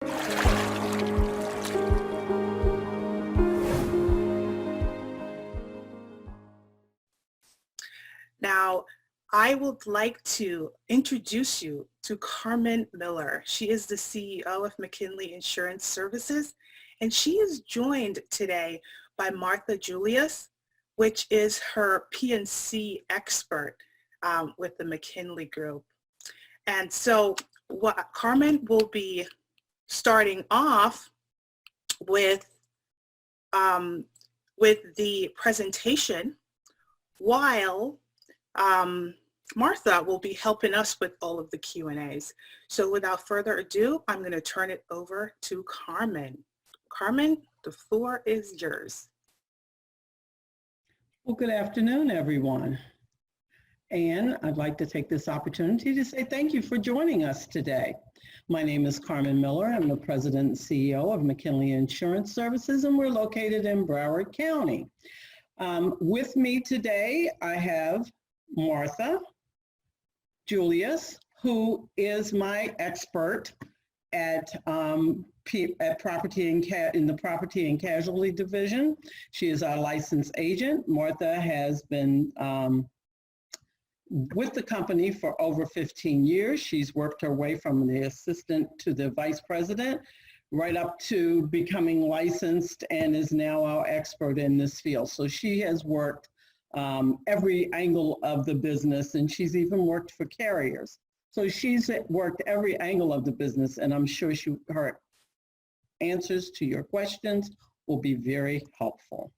Now, I would like to introduce you to Carmen Miller. She is the CEO of Mckinley Insurance Services, and she is joined today by Martha Julius, which is her P&C expert with the Mckinley Group. And so Carmen will be starting off with the presentation, while Martha will be helping us with all of the Q&As. So without further ado, I'm going to turn it over to Carmen. Carmen, the floor is yours. Well, good afternoon, everyone. And I'd like to take this opportunity to say thank you for joining us today. My name is Carmen Miller. I'm the President and CEO of Mckinley Insurance Services, and we're located in Broward County. With me today, I have Martha Julius, who is my expert at property in the property and casualty division. She is our licensed agent. Martha has been with the company for over 15 years. She's worked her way from the assistant to the vice president, right up to becoming licensed, and is now our expert in this field. So she has worked every angle of the business, and she's even worked for carriers. So she's worked every angle of the business, and I'm sure her answers to your questions will be very helpful.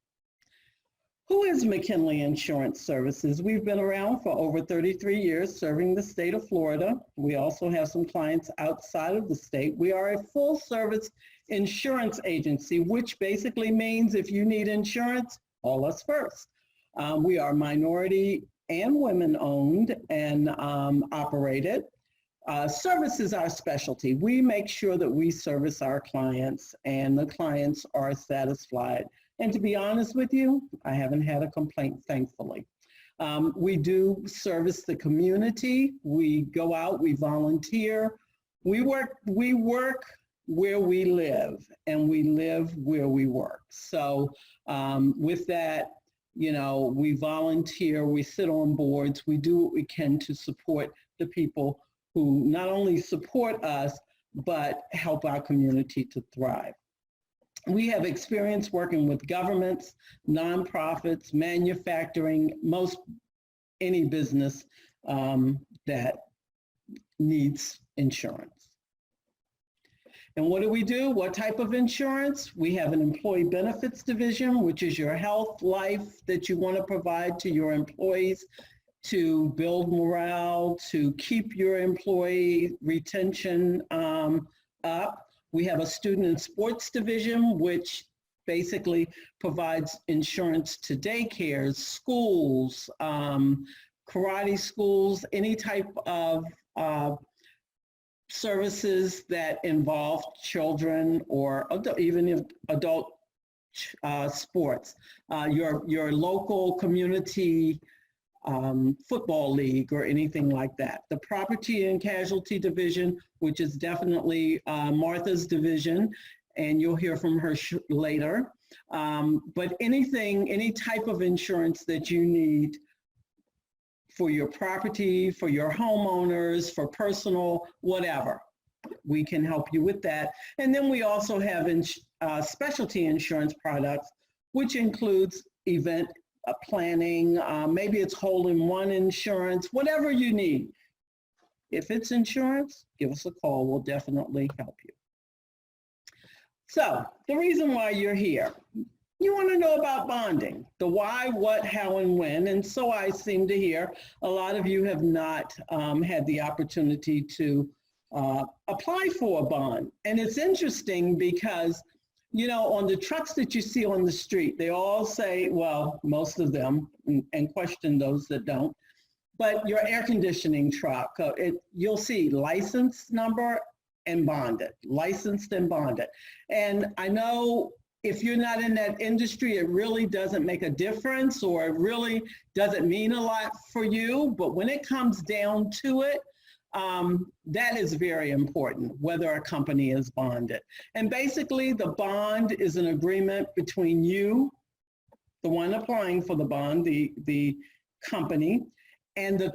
Who is Mckinley Insurance Services? We've been around for over 33 years serving the state of Florida. We also have some clients outside of the state. We are a full service insurance agency, which basically means if you need insurance, call us first. We are minority and women owned and operated. Service is our specialty. We make sure that we service our clients and the clients are satisfied. And to be honest with you, I haven't had a complaint, thankfully. We do service the community. We go out, we volunteer. We work where we live, and we live where we work. So with that, you know, we volunteer, we sit on boards, we do what we can to support the people who not only support us, but help our community to thrive. We have experience working with governments, nonprofits, manufacturing, any business that needs insurance. And what do? What type of insurance? We have an employee benefits division, which is your health, life that you want to provide to your employees to build morale, to keep your employee retention up. We have a student and sports division, which basically provides insurance to daycares, schools, karate schools, any type of services that involve children or even adult sports. Your local community football league or anything like that. The property and casualty division, which is definitely Martha's division, and you'll hear from her later. But any type of insurance that you need for your property, for your homeowners, for personal, whatever, we can help you with that. And then we also have specialty insurance products, which includes event planning, maybe it's hole-in-one insurance, whatever you need. If it's insurance, give us a call. We'll definitely help you. So the reason why you're here, you want to know about bonding, the why, what, how, and when. And so I seem to hear a lot of you have not had the opportunity to apply for a bond. And it's interesting because, you know, on the trucks that you see on the street, they all say, well, most of them, and question those that don't, but your air conditioning truck, you'll see license number and bonded, licensed and bonded. And I know if you're not in that industry, it really doesn't make a difference, or it really doesn't mean a lot for you. But when it comes down to it, That is very important, whether a company is bonded. And basically, the bond is an agreement between you, the one applying for the bond, the company, and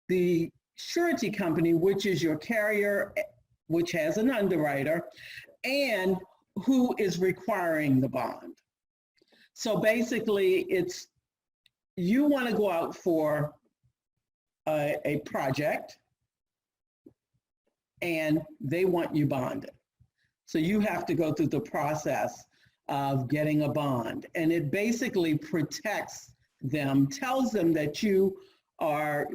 the surety company, which is your carrier, which has an underwriter, and who is requiring the bond. So basically, it's you want to go out for a project, and they want you bonded. So you have to go through the process of getting a bond, and it basically protects them, tells them that you are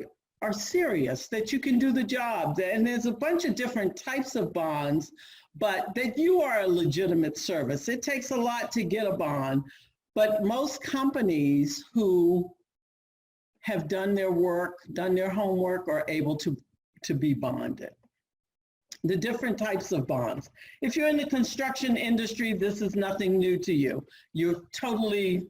serious, that you can do the job, and there's a bunch of different types of bonds, but that you are a legitimate service. It takes a lot to get a bond, but most companies who have done their work, done their homework, are able to be bonded. The different types of bonds. If you're in the construction industry, this is nothing new to you. You're totally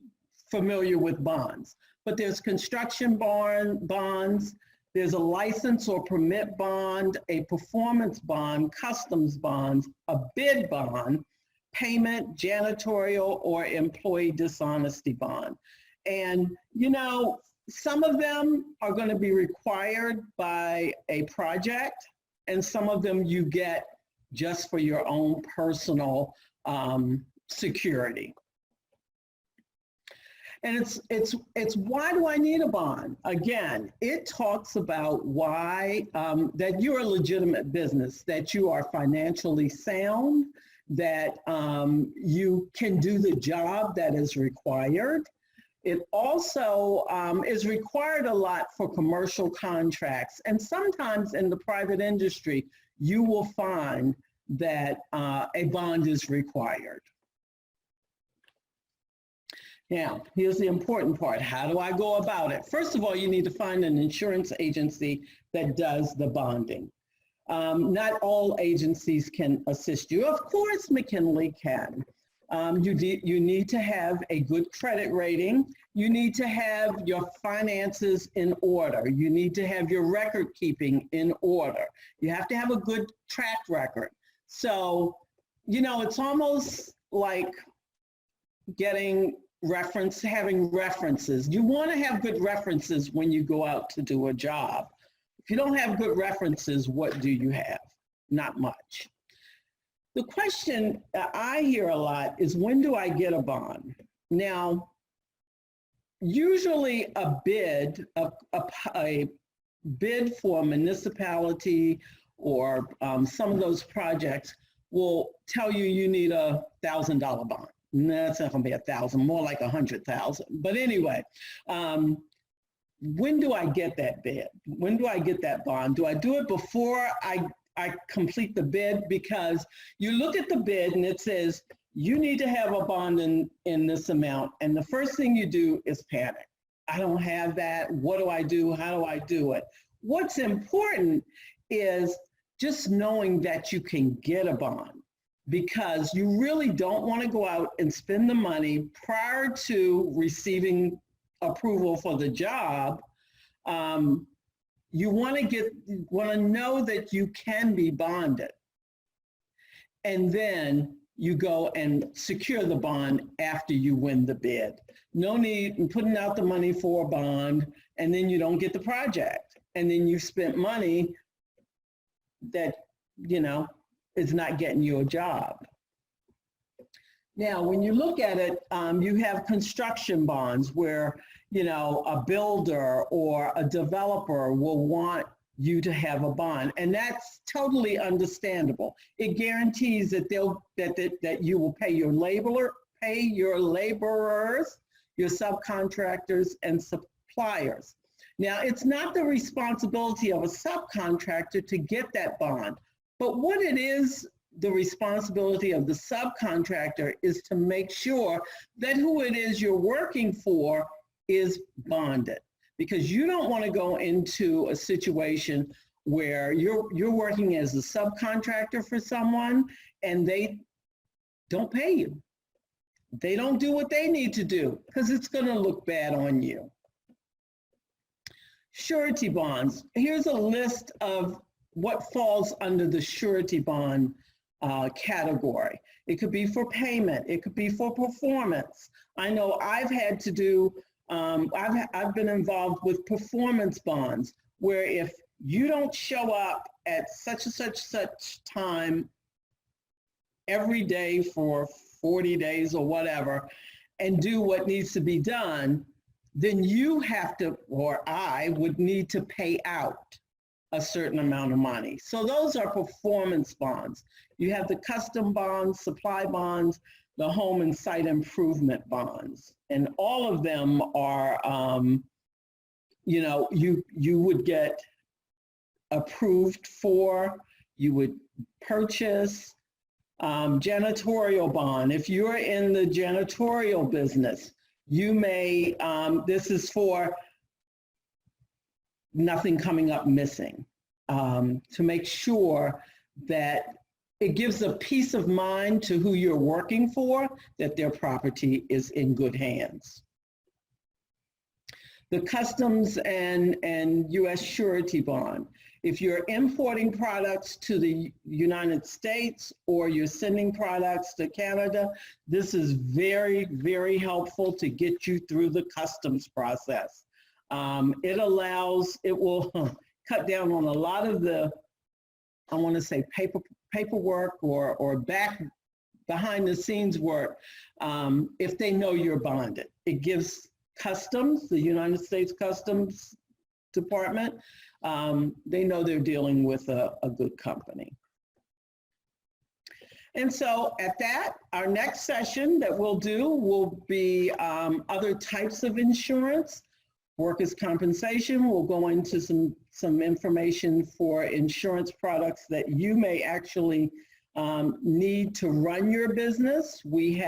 familiar with bonds, but there's construction bonds, there's a license or permit bond, a performance bond, customs bonds, a bid bond, payment, janitorial, or employee dishonesty bond. And, you know, some of them are going to be required by a project, and some of them you get just for your own personal security. And it's why do I need a bond? Again, it talks about why that you're a legitimate business, that you are financially sound, that you can do the job that is required. It also is required a lot for commercial contracts. And sometimes in the private industry, you will find that a bond is required. Now, here's the important part. How do I go about it? First of all, you need to find an insurance agency that does the bonding. Not all agencies can assist you. Of course, Mckinley can. You need to have a good credit rating. You need to have your finances in order. You need to have your record keeping in order. You have to have a good track record. So, you know, it's almost like having references. You want to have good references when you go out to do a job. If you don't have good references, what do you have? Not much. The question I hear a lot is, when do I get a bond? Now, usually a bid for a municipality or some of those projects will tell you need a $1,000 bond. No, it's not going to be 1,000, more like 100,000. But anyway, when do I get that bid? When do I get that bond? Do I do it before I complete the bid? Because you look at the bid and it says you need to have a bond in this amount, and the first thing you do is panic. I don't have that. What do I do? How do I do it? What's important is just knowing that you can get a bond, because you really don't want to go out and spend the money prior to receiving approval for the job. You want to know that you can be bonded, and then you go and secure the bond after you win the bid. No need in putting out the money for a bond and then you don't get the project, and then you spent money that, you know, is not getting you a job. Now, when you look at it, you have construction bonds where, you know, a builder or a developer will want you to have a bond, and that's totally understandable. It guarantees that that you will pay your laborers, your subcontractors, and suppliers. Now, it's not the responsibility of a subcontractor to get that bond, but what it is, the responsibility of the subcontractor is to make sure that who it is you're working for is bonded, because you don't want to go into a situation where you're working as a subcontractor for someone and they don't pay you. They don't do what they need to do, because it's going to look bad on you. Surety bonds. Here's a list of what falls under the surety bond category. It could be for payment. It could be for performance. I know I've had to do, I've been involved with performance bonds where if you don't show up at such and such time every day for 40 days or whatever and do what needs to be done, then you have to, or I would need to pay out a certain amount of money. So those are performance bonds. You have the custom bonds, supply bonds, the home and site improvement bonds. And all of them are, you know, you would get approved for, you would purchase. Janitorial bond, if you're in the janitorial business, you may, this is for nothing coming up missing, to make sure that it gives a peace of mind to who you're working for, that their property is in good hands. The customs and U.S. surety bond. If you're importing products to the United States or you're sending products to Canada, this is very, very helpful to get you through the customs process. It will cut down on a lot of the, I want to say paperwork or behind the scenes work if they know you're bonded. It gives customs, the United States Customs Department, they know they're dealing with a good company. And so at that, our next session that we'll do will be other types of insurance, workers' compensation. We'll go into some information for insurance products that you may actually need to run your business. We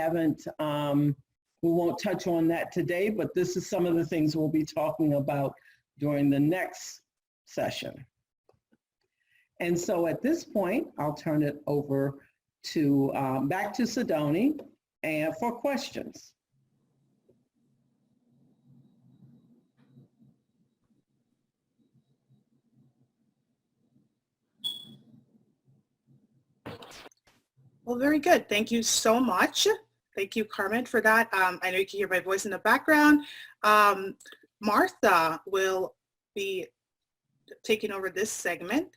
won't touch on that today, but this is some of the things we'll be talking about during the next session. And so at this point, I'll turn it over to back to Sidoni and for questions. Well, very good. Thank you so much. Thank you, Carmen, for that. I know you can hear my voice in the background. Martha will be taking over this segment,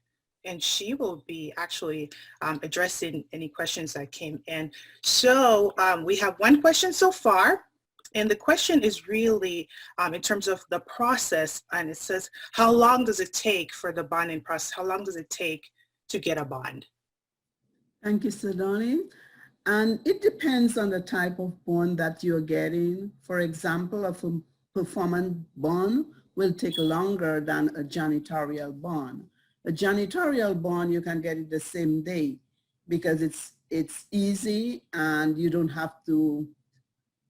and she will be actually addressing any questions that came in. So we have one question so far, and the question is really in terms of the process, and it says, how long does it take for the bonding process? How long does it take to get a bond? Thank you, Sidoni. And it depends on the type of bond that you're getting. For example, a performance bond will take longer than a janitorial bond. A janitorial bond, you can get it the same day because it's easy and you don't have to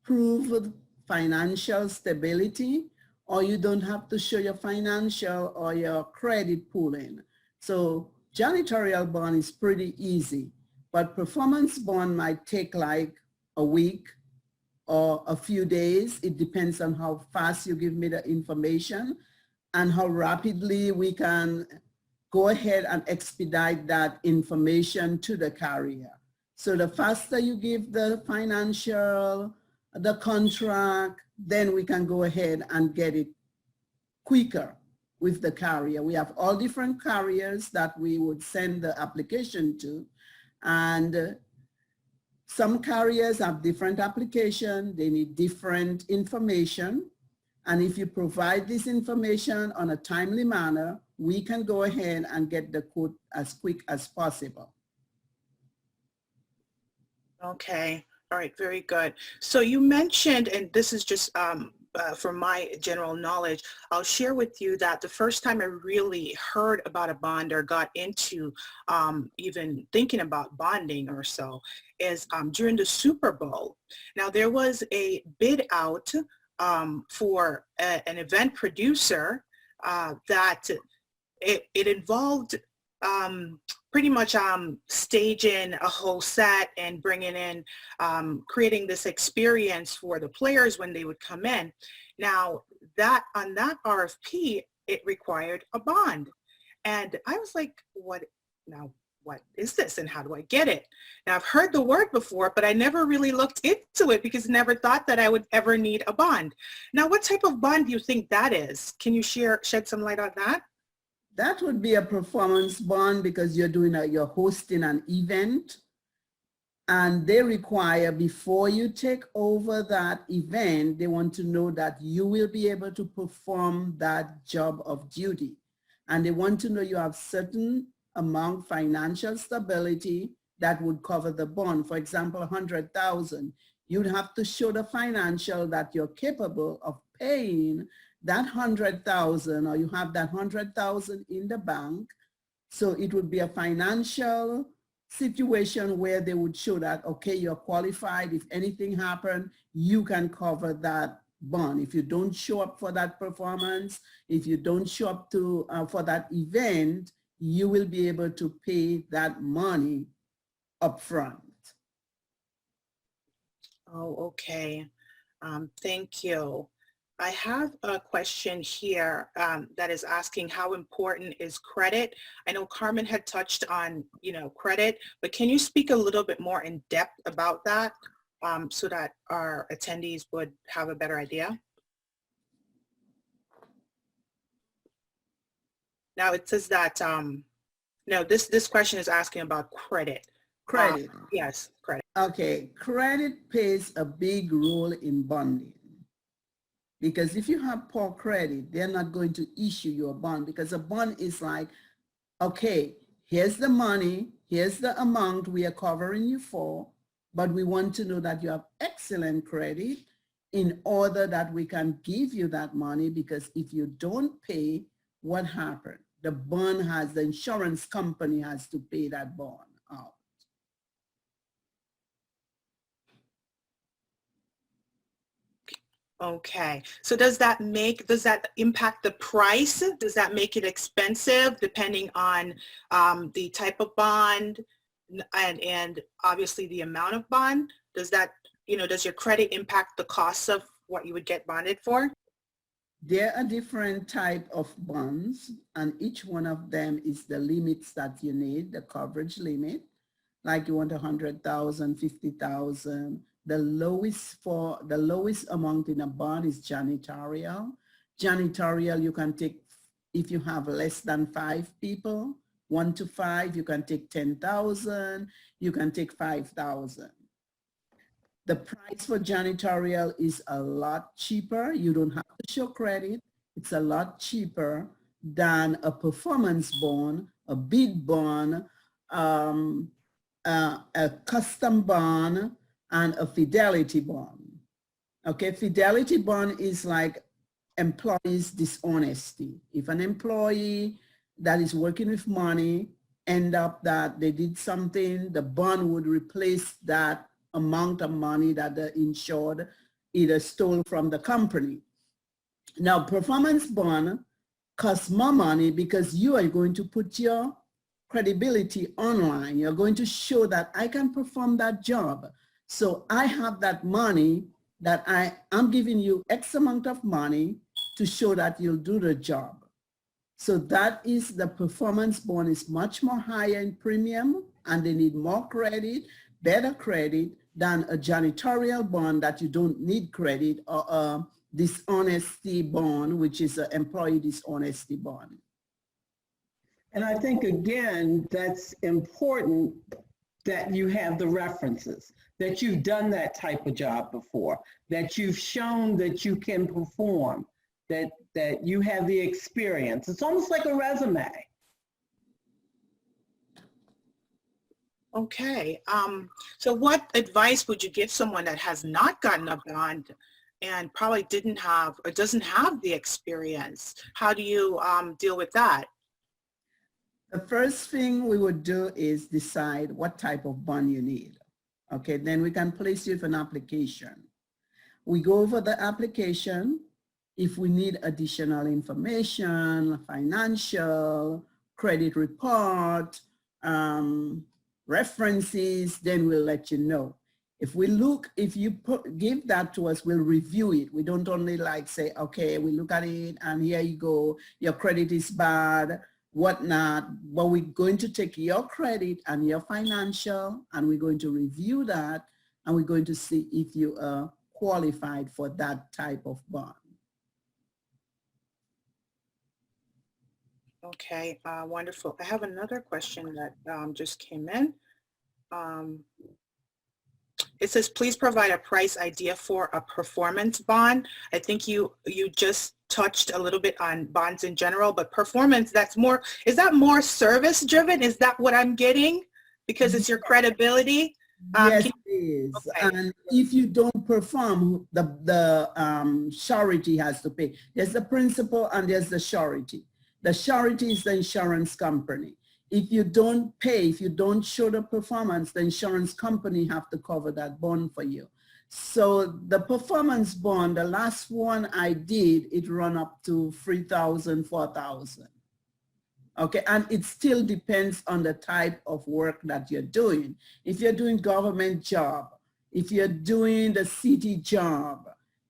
prove financial stability, or you don't have to show your financial or your credit pooling. So janitorial bond is pretty easy, but performance bond might take like a week or a few days. It depends on how fast you give me the information and how rapidly we can go ahead and expedite that information to the carrier. So the faster you give the financial, the contract, then we can go ahead and get it quicker with the carrier. We have all different carriers that we would send the application to, and some carriers have different application, they need different information, and if you provide this information on a timely manner, we can go ahead and get the quote as quick as possible. Okay, all right, very good. So you mentioned, and this is just for my general knowledge, I'll share with you that the first time I really heard about a bond or got into even thinking about bonding or so is during the Super Bowl. Now there was a bid out for an event producer that it involved pretty much staging a whole set and bringing in, creating this experience for the players when they would come in. Now, on that RFP, it required a bond. And I was like, what is this and how do I get it? Now I've heard the word before, but I never really looked into it because never thought that I would ever need a bond. Now, what type of bond do you think that is? Can you shed some light on that? That would be a performance bond because you're hosting an event, and they require, before you take over that event, they want to know that you will be able to perform that job of duty. And they want to know you have certain amount financial stability that would cover the bond. For example, 100,000. You'd have to show the financial that you're capable of paying that 100,000, or you have that 100,000 in the bank. So it would be a financial situation where they would show that, okay, you're qualified. If anything happened, you can cover that bond. If you don't show up for that performance, if you don't show up to for that event, you will be able to pay that money up front. Oh, okay. Thank you. I have a question here that is asking how important is credit? I know Carmen had touched on, credit, but can you speak a little bit more in depth about that so that our attendees would have a better idea? Now it says that, no, this question is asking about credit. Credit. Yes, credit. Okay, credit plays a big role in bonding. Because if you have poor credit, they're not going to issue you a bond, because a bond is like, okay, here's the money, here's the amount we are covering you for, but we want to know that you have excellent credit in order that we can give you that money, because if you don't pay, what happened? The insurance company has to pay that bond out. Okay, so does that impact the price? Does that make it expensive depending on the type of bond and obviously the amount of bond? Does that, does your credit impact the cost of what you would get bonded for? There are different type of bonds, and each one of them is the limits that you need, the coverage limit. Like you want 100,000, 50,000. The lowest amount in a bond is janitorial. Janitorial you can take if you have less than 5 people, 1 to 5, you can take 10,000, you can take 5,000. The price for janitorial is a lot cheaper. You don't have to show credit. It's a lot cheaper than a performance bond, a bid bond, a custom bond, and a fidelity bond. Okay, fidelity bond is like employees' dishonesty. If an employee that is working with money end up that they did something, the bond would replace that amount of money that the insured either stole from the company. Now, performance bond costs more money because you are going to put your credibility online. You're going to show that I can perform that job. So I have that money that I'm giving you X amount of money to show that you'll do the job. So that is the performance bond is much more higher in premium, and they need more credit, better credit than a janitorial bond that you don't need credit, or a dishonesty bond, which is an employee dishonesty bond. And I think, again, that's important that you have the references, that you've done that type of job before, that you've shown that you can perform, that you have the experience. It's almost like a resume. Okay, so what advice would you give someone that has not gotten a bond and probably didn't have or doesn't have the experience? How do you deal with that? The first thing we would do is decide what type of bond you need. Okay, then we can place you with an application. We go over the application. If we need additional information, financial, credit report, references, then we'll let you know. If you give that to us, we'll review it. We don't only like say, okay, we look at it and here you go, your credit is bad. whatnot, but we're going to take your credit and your financial, and we're going to review that, and we're going to see if you are qualified for that type of bond. Okay, wonderful. I have another question that just came in. It says, please provide a price idea for a performance bond. I think you just touched a little bit on bonds in general, but performance, that's more, is that more service driven? Is that what I'm getting? Because it's your credibility? Yes, it is. Okay. And if you don't perform, the surety has to pay. There's the principal and there's the surety. The surety is the insurance company. If you don't pay, if you don't show the performance, the insurance company have to cover that bond for you. So the performance bond, the last one I did, it run up to $3,000, $4,000. Okay, and it still depends on the type of work that you're doing. If you're doing government job, if you're doing the city job,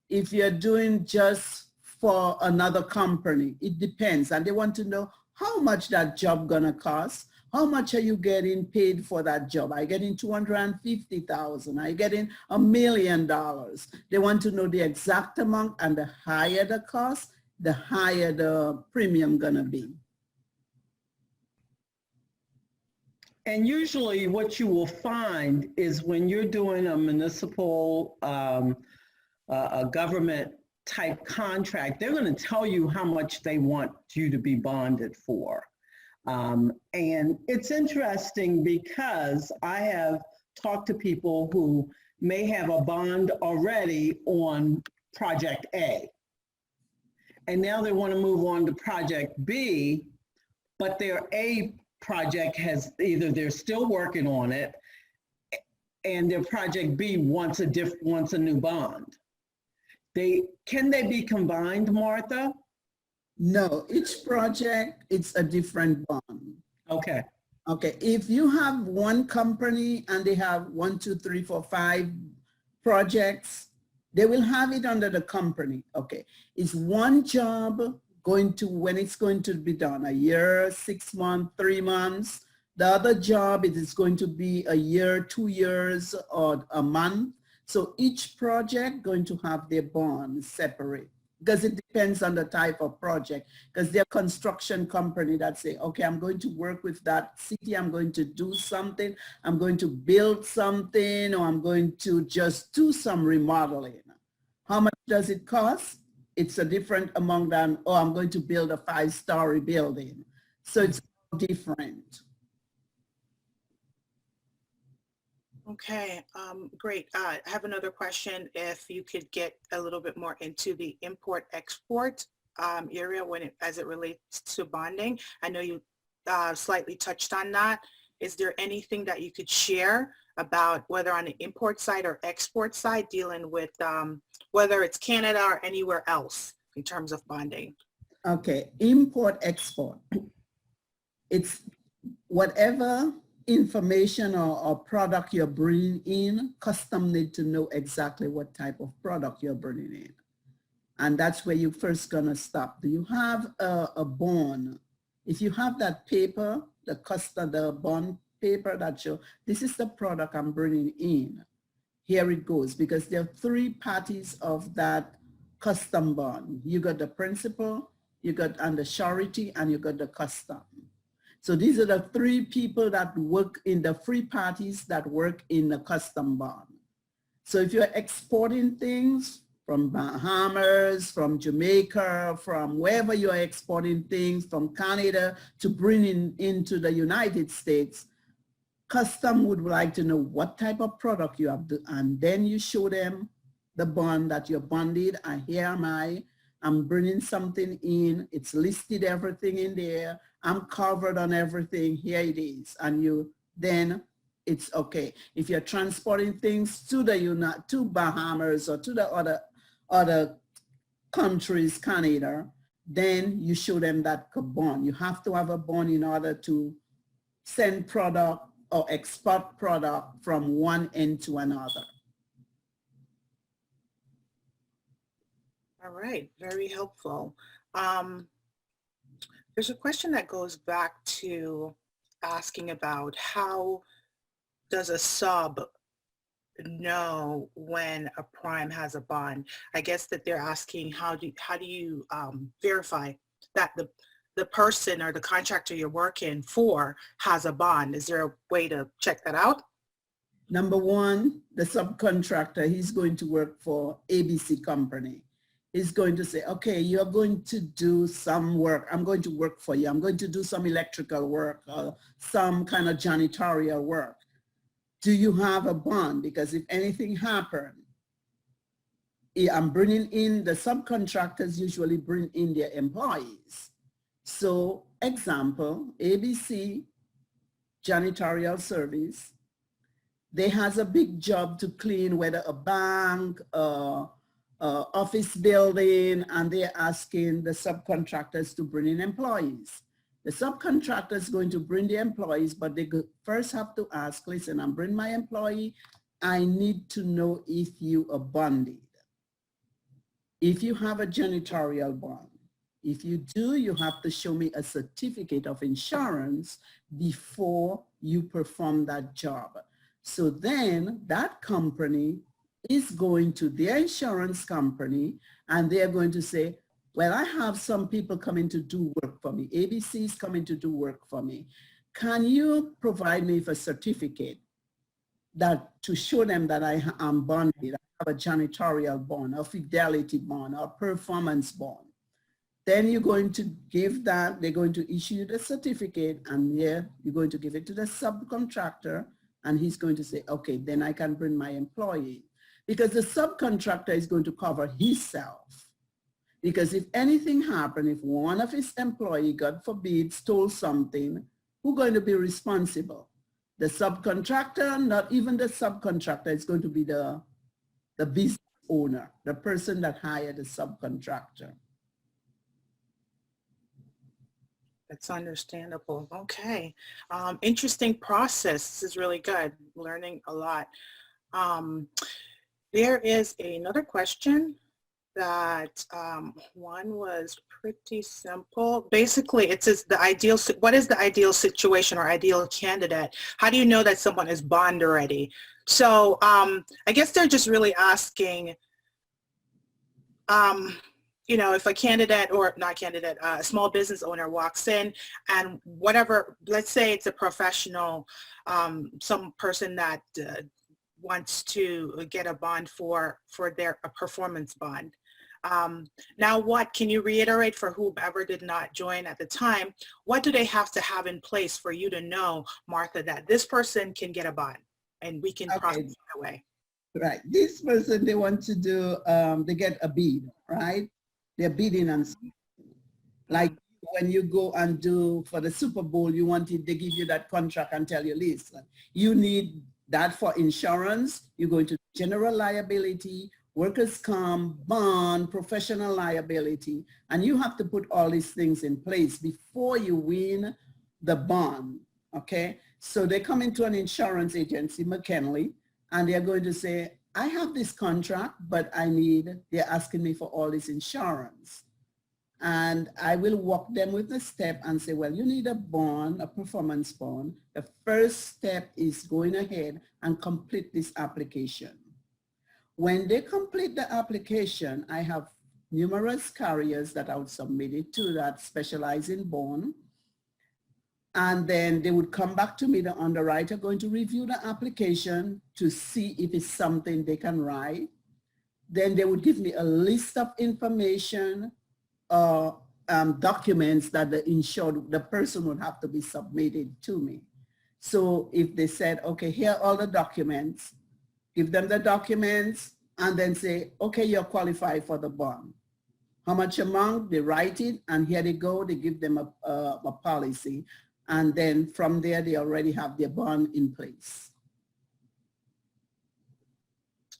if you're doing just for another company, it depends. And they want to know how much that job gonna cost. How much are you getting paid for that job? Are you getting $250,000? Are you getting $1 million? They want to know the exact amount, and the higher the cost, the higher the premium gonna be. And usually what you will find is when you're doing a municipal, a government type contract, they're going to tell you how much they want you to be bonded for. And it's interesting because I have talked to people who may have a bond already on project A, and now they want to move on to project B, but their A project has either they're still working on it, and their project B wants a new bond. Can they be combined, Martha? No, each project, it's a different bond. Okay. Okay, if you have one company and they have 1, 2, 3, 4, 5 projects, they will have it under the company. Okay, it's one job going to, when it's going to be done, a year, 6 months, 3 months. The other job, it is going to be a year, 2 years, or a month. So each project going to have their bond separate, because it depends on the type of project. Because they're a construction company that say, okay, I'm going to work with that city, I'm going to do something, I'm going to build something, or I'm going to just do some remodeling. How much does it cost? It's a different amount than, oh, I'm going to build a 5-story building. So it's different. Okay, great. I have another question. If you could get a little bit more into the import-export area as it relates to bonding. I know you slightly touched on that. Is there anything that you could share about whether on the import side or export side dealing with whether it's Canada or anywhere else in terms of bonding? Okay, import-export. It's whatever information or product you're bringing in, custom need to know exactly what type of product you're bringing in. And that's where you're first gonna stop. Do you have a bond? If you have that paper, the bond paper that shows, this is the product I'm bringing in. Here it goes, because there are 3 parties of that custom bond. You got the principal, you got the surety, and you got the custom. So these are the 3 people that work in the 3 parties that work in the custom bond. So if you're exporting things from Bahamas, from Jamaica, from wherever you're exporting things, from Canada to bring into the United States, custom would like to know what type of product you have, and then you show them the bond that you're bonded, and here am I'm bringing something in, it's listed everything in there, I'm covered on everything, here it is, and then it's okay. If you're transporting things to to Bahamas or to the other countries, Canada, then you show them that bond. You have to have a bond in order to send product or export product from one end to another. All right, very helpful. There's a question that goes back to asking about how does a sub know when a prime has a bond? I guess that they're asking how do you verify that the person or the contractor you're working for has a bond? Is there a way to check that out? Number one, the subcontractor, he's going to work for ABC company. He's going to say, okay, you're going to do some work. I'm going to work for you. I'm going to do some electrical work or some kind of janitorial work. Do you have a bond? Because if anything happened, I'm bringing in, the subcontractors usually bring in their employees. So example, ABC janitorial service, they has a big job to clean, whether a bank, office building, and they're asking the subcontractors to bring in employees. The subcontractor is going to bring the employees, but they first have to ask, listen, I'm bringing my employee. I need to know if you are bonded. If you have a janitorial bond, if you do, you have to show me a certificate of insurance before you perform that job. So then that company is going to their insurance company and they're going to say, well, I have some people coming to do work for me. ABC is coming to do work for me. Can you provide me with a certificate that to show them that I am bonded? I have a janitorial bond, a fidelity bond, or performance bond. Then you're going to give that, they're going to issue you the certificate, and yeah, you're going to give it to the subcontractor, and he's going to say, okay, then I can bring my employee. Because the subcontractor is going to cover himself. Because if anything happened, if one of his employee, God forbid, stole something, who's going to be responsible? The subcontractor? Not even the subcontractor. It's going to be the business owner, the person that hired the subcontractor. That's understandable. Okay. Interesting process. This is really good. Learning a lot. There is another question that one was pretty simple. Basically, it says what is the ideal situation or ideal candidate? How do you know that someone is bond ready? So I guess they're just really asking, you know, if a candidate or not candidate, a small business owner walks in and whatever, let's say it's a professional, some person that wants to get a bond for a performance bond. Now what, can you reiterate for whoever did not join at the time, what do they have to have in place for you to know, Martha, that this person can get a bond and we can process it away? Right. This person, they want to do, they get a bid, right? They're bidding on something. Like when you go and do for the Super Bowl, you want it, they give you that contract and tell you, listen, you need that for insurance. You're going to general liability, workers' comp, bond, professional liability, and you have to put all these things in place before you win the bond, okay? So they come into an insurance agency, Mckinley, and they're going to say, I have this contract, but they're asking me for all this insurance. And I will walk them with the step and say, well, you need a bond, a performance bond. The first step is going ahead and complete this application. When they complete the application, I have numerous carriers that I would submit it to that specialize in bond. And then they would come back to me, the underwriter going to review the application to see if it's something they can write. Then they would give me a list of information, documents that the person would have to be submitted to me. So if they said, okay, here are all the documents, give them the documents and then say, okay, you're qualified for the bond. How much amount? They write it and here they go, they give them a policy. And then from there, they already have their bond in place.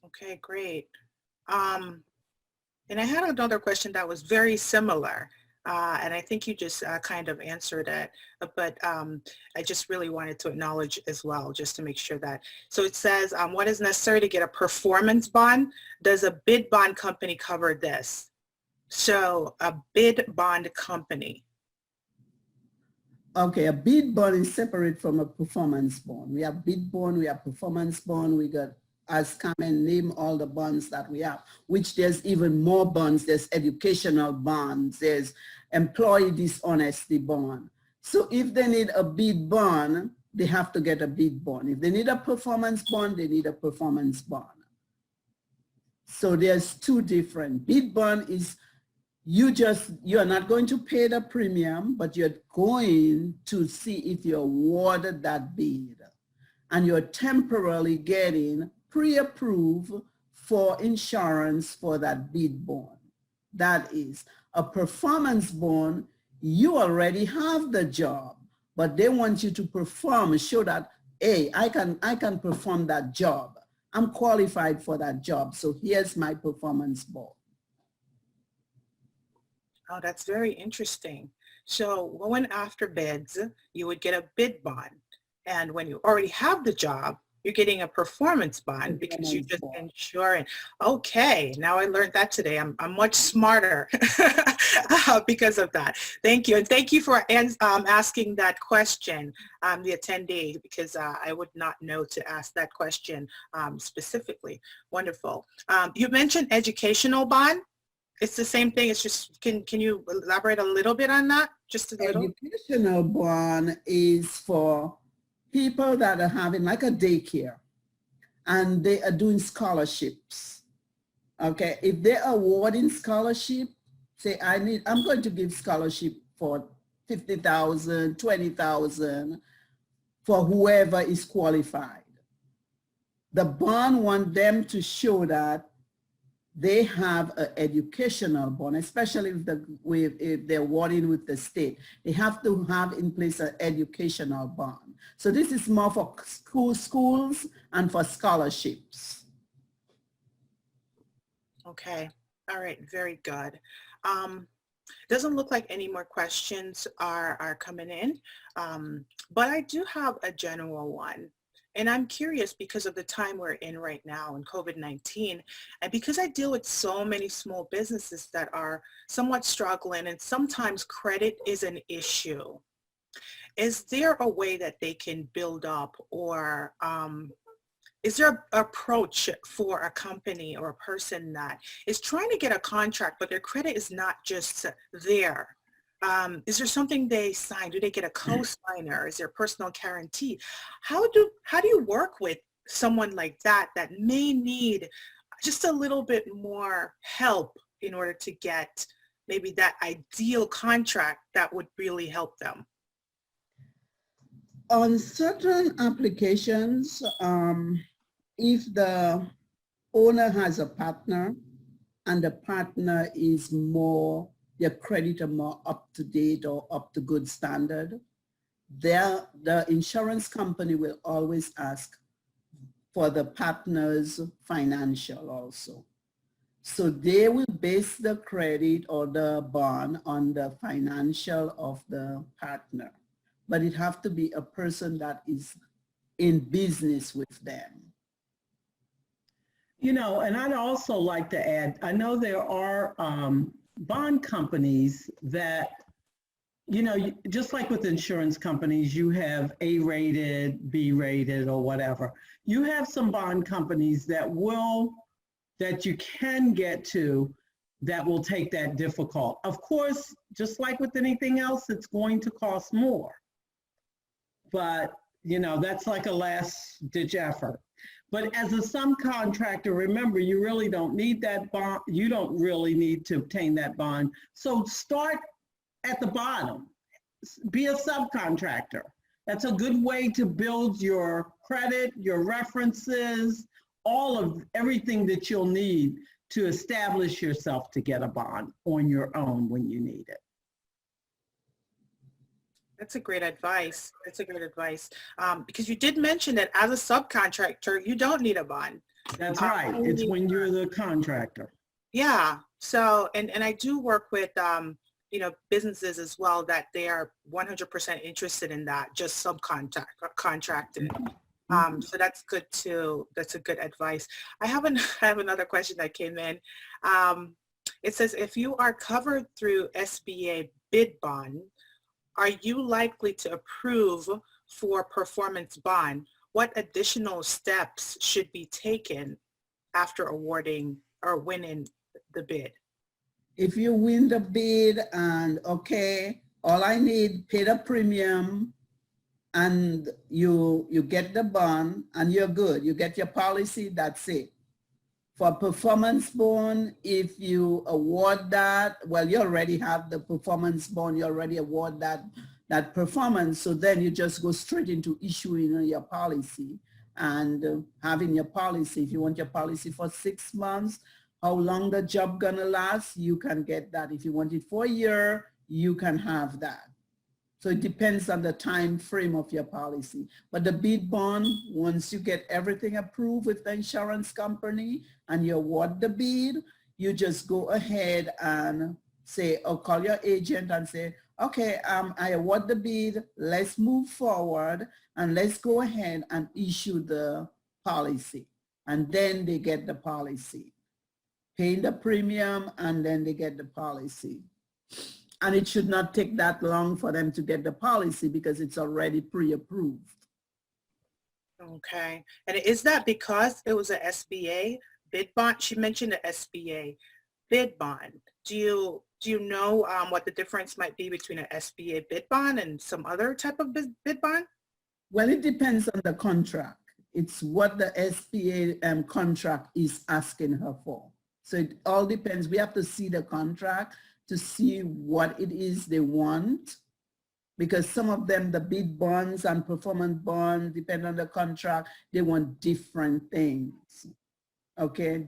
Okay, great. And I had another question that was very similar. And I think you just kind of answered it, but I just really wanted to acknowledge as well, just to make sure that. So it says, what is necessary to get a performance bond? Does a bid bond company cover this? So a bid bond company. Okay, a bid bond is separate from a performance bond. We have bid bond, we have performance bond, we got, as Carmen name all the bonds that we have, which there's even more bonds. There's educational bonds, there's employee dishonesty bond. So if they need a bid bond, they have to get a bid bond. If they need a performance bond, they need a performance bond. So there's two different. Bid bond is you're not going to pay the premium, but you're going to see if you're awarded that bid. And you're temporarily getting pre-approved for insurance for that bid bond. That is a performance bond. You already have the job, but they want you to perform and show that, hey, I can perform that job. I'm qualified for that job. So here's my performance bond. Oh, that's very interesting. So going after bids, you would get a bid bond. And when you already have the job, you're getting a performance bond because you just ensuring. Okay, now I learned that today. I'm much smarter because of that. Thank you. And thank you for asking that question, the attendee, because I would not know to ask that question specifically. Wonderful. You mentioned educational bond. It's the same thing. It's just, can you elaborate a little bit on that? Just a little? Educational bond is for people that are having like a daycare and they are doing scholarships. Okay, if they're awarding scholarship, say I'm going to give scholarship for 50,000, 20,000 for whoever is qualified. The bond want them to show that they have an educational bond, especially if they're awarding with the state. They have to have in place an educational bond. So this is more for schools and for scholarships. Okay. All right. Very good. Doesn't look like any more questions are coming in, but I do have a general one. And I'm curious because of the time we're in right now in COVID-19, and because I deal with so many small businesses that are somewhat struggling and sometimes credit is an issue. Is there a way that they can build up, or is there an approach for a company or a person that is trying to get a contract, but their credit is not just there? Is there something they sign? Do they get a co-signer? Is there a personal guarantee? How do you work with someone like that may need just a little bit more help in order to get maybe that ideal contract that would really help them? On certain applications, if the owner has a partner and the partner is more, their credit are more up to date or up to good standard, the insurance company will always ask for the partner's financial also. So they will base the credit or the bond on the financial of the partner, but it have to be a person that is in business with them. You know, and I'd also like to add, I know there are bond companies that, you know, just like with insurance companies, you have A-rated, B-rated, or whatever. You have some bond companies that you can get to that will take that difficult. Of course, just like with anything else, it's going to cost more. But, you know, that's like a last-ditch effort. But as a subcontractor, remember, you really don't need that bond. You don't really need to obtain that bond. So start at the bottom. Be a subcontractor. That's a good way to build your credit, your references, everything that you'll need to establish yourself to get a bond on your own when you need it. That's a great advice. That's a great advice. Because you did mention that as a subcontractor, you don't need a bond. That's right. It's when you're the contractor. Yeah. So, and I do work with, you know, businesses as well that they are 100% interested in that, just contracted. So that's good too. That's a good advice. I have another question that came in. It says, if you are covered through SBA bid bond, are you likely to approve for performance bond? What additional steps should be taken after awarding or winning the bid? If you win the bid and okay, all I need, pay the premium and you get the bond and you're good. You get your policy, that's it. For performance bond, if you award that, well, you already have the performance bond, you already award that performance. So then you just go straight into issuing your policy and having your policy. If you want your policy for 6 months, how long the job gonna last, you can get that. If you want it for a year, you can have that. So it depends on the time frame of your policy. But the bid bond, once you get everything approved with the insurance company and you award the bid, you just go ahead and say, or call your agent and say, okay, I award the bid, let's move forward and let's go ahead and issue the policy. And then they get the policy. Paying the premium and then they get the policy. And it should not take that long for them to get the policy because it's already pre-approved. Okay. And is that because it was a SBA bid bond? She mentioned the SBA bid bond. Do you know what the difference might be between an SBA bid bond and some other type of bid bond? Well, it depends on the contract. It's what the SBA contract is asking her for. So it all depends. We have to see the contract to see what it is they want, because some of them, the bid bonds and performance bonds, depend on the contract, they want different things, okay?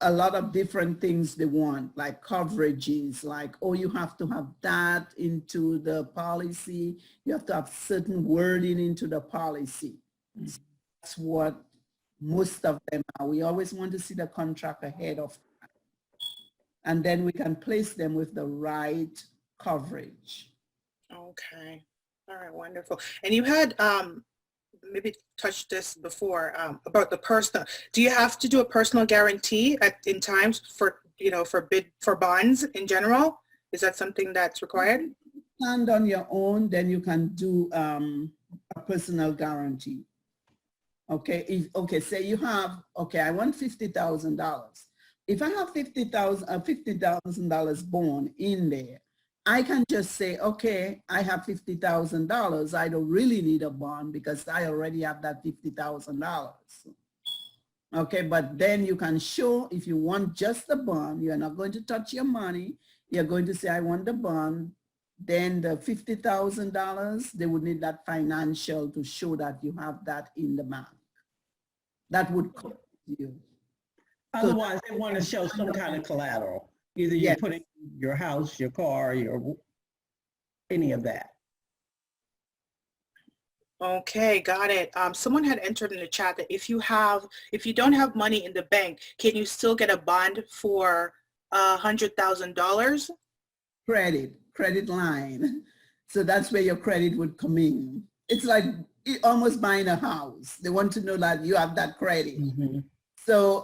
A lot of different things they want, like coverages, like, oh, you have to have that into the policy. You have to have certain wording into the policy. So that's what most of them are. We always want to see the contract ahead of time. And then we can place them with the right coverage. Okay. All right, wonderful. And you had maybe touched this before about the personal. Do you have to do a personal guarantee in times for, for bonds in general? Is that something that's required? And on your own, then you can do a personal guarantee. Okay, say you have, okay, I want $50,000. If I have $50,000 bond in there, I can just say, okay, I have $50,000. I don't really need a bond because I already have that $50,000. Okay, but then you can show, if you want just the bond, you're not going to touch your money. You're going to say, I want the bond. Then the $50,000, they would need that financial to show that you have that in the bank. That would cost you. Otherwise, they want to show some kind of collateral. Either you put in your house, your car, any of that. Okay, got it. Someone had entered in the chat that if you don't have money in the bank, can you still get a bond for $100,000? Credit line. So that's where your credit would come in. It's like almost buying a house. They want to know that you have that credit. Mm-hmm. So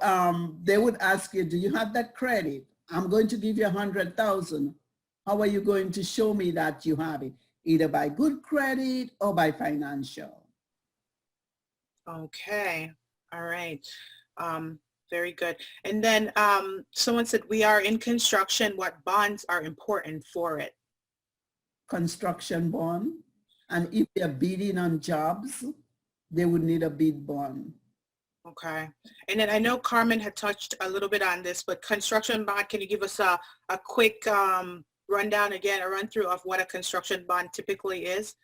they would ask you, do you have that credit? I'm going to give you $100,000. How are you going to show me that you have it? Either by good credit or by financial. Okay. All right. Very good. And then someone said, we are in construction. What bonds are important for it? Construction bond. And if they're bidding on jobs, they would need a bid bond. Okay. And then I know Carmen had touched a little bit on this, but construction bond, can you give us a quick rundown again, a run through of what a construction bond typically is?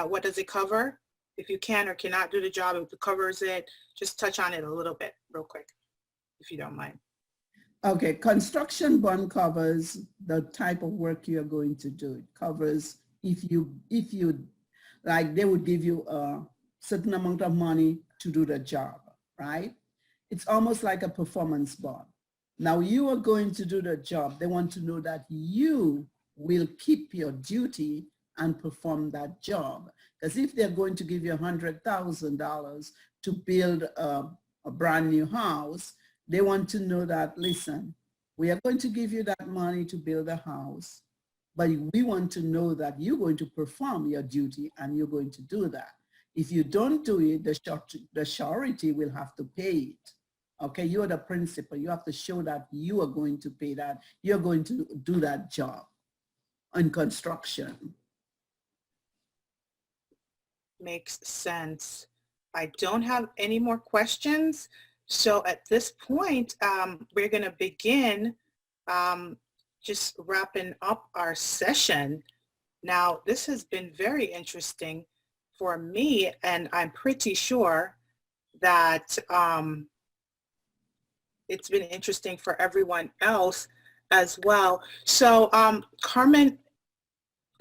What does it cover? If you can or cannot do the job, if it covers it, just touch on it a little bit real quick, if you don't mind. Okay, construction bond covers the type of work you're going to do. It covers if you like, they would give you a certain amount of money to do the job, right? It's almost like a performance bond. Now you are going to do the job. They want to know that you will keep your duty and perform that job. Because if they're going to give you $100,000 to build a brand new house, they want to know that, listen, we are going to give you that money to build a house, but we want to know that you're going to perform your duty and you're going to do that. If you don't do it, the surety will have to pay it. Okay, you're the principal. You have to show that you are going to pay that. You're going to do that job on construction. Makes sense. I don't have any more questions. So at this point, we're going to begin just wrapping up our session. Now, this has been very interesting for me, and I'm pretty sure that it's been interesting for everyone else as well. So Carmen,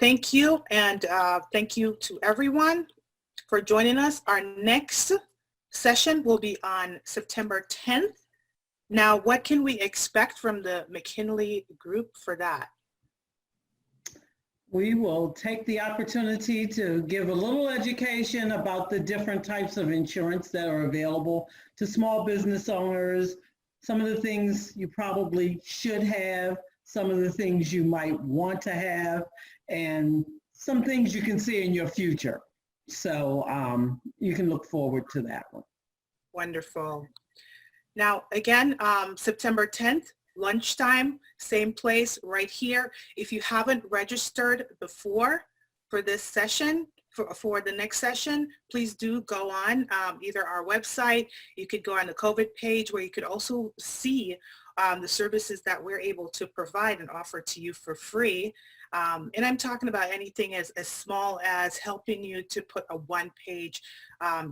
thank you, and thank you to everyone for joining us. Our next session will be on September 10th. Now, what can we expect from the Mckinley group for that? We will take the opportunity to give a little education about the different types of insurance that are available to small business owners, some of the things you probably should have, some of the things you might want to have, and some things you can see in your future. So you can look forward to that one. Wonderful. Now, again, September 10th, lunchtime, same place right here. If you haven't registered before for this session, for the next session, please do go on either our website. You could go on the COVID page where you could also see the services that we're able to provide and offer to you for free. And I'm talking about anything as small as helping you to put a one-page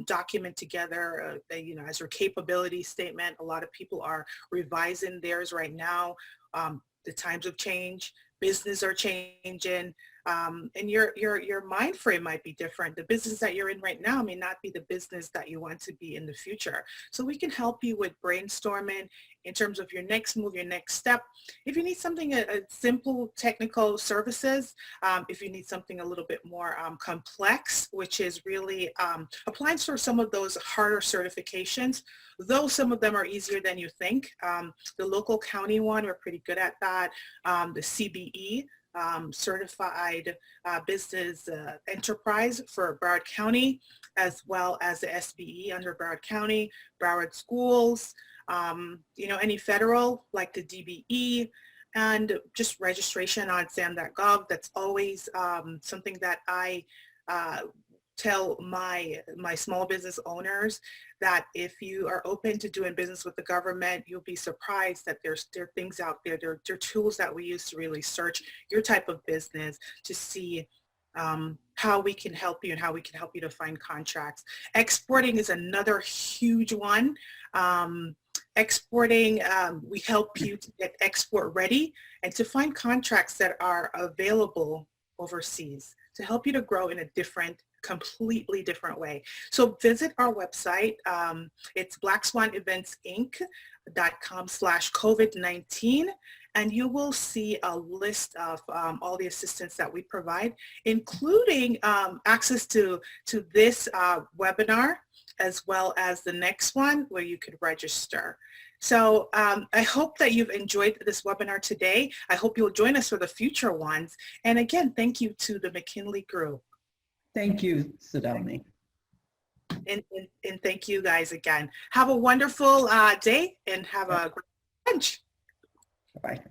document together, as your capability statement. A lot of people are revising theirs right now. The times have changed, business are changing, and your mind frame might be different. The business that you're in right now may not be the business that you want to be in the future. So we can help you with brainstorming in terms of your next move, your next step. If you need something, a simple technical services, if you need something a little bit more complex, which is really applying for some of those harder certifications, though some of them are easier than you think. The local county one, we're pretty good at that. The CBE, Certified Business Enterprise for Broward County, as well as the SBE under Broward County, Broward Schools, any federal like the DBE, and just registration on sam.gov. That's always something that I tell my small business owners, that if you are open to doing business with the government, you'll be surprised that there are things out there. There are tools that we use to really search your type of business to see how we can help you and how we can help you to find contracts. Exporting is another huge one. Exporting, we help you to get export ready and to find contracts that are available overseas to help you to grow in a completely different way. So visit our website. It's blackswaneventinc.com/COVID-19, and you will see a list of all the assistance that we provide, including access to this webinar, as well as the next one where you could register. So I hope that you've enjoyed this webinar today. I hope you'll join us for the future ones. And again, thank you to the Mckinley Group. Thank you, Sidoni. And thank you guys again. Have a wonderful day and have a great lunch. Bye-bye.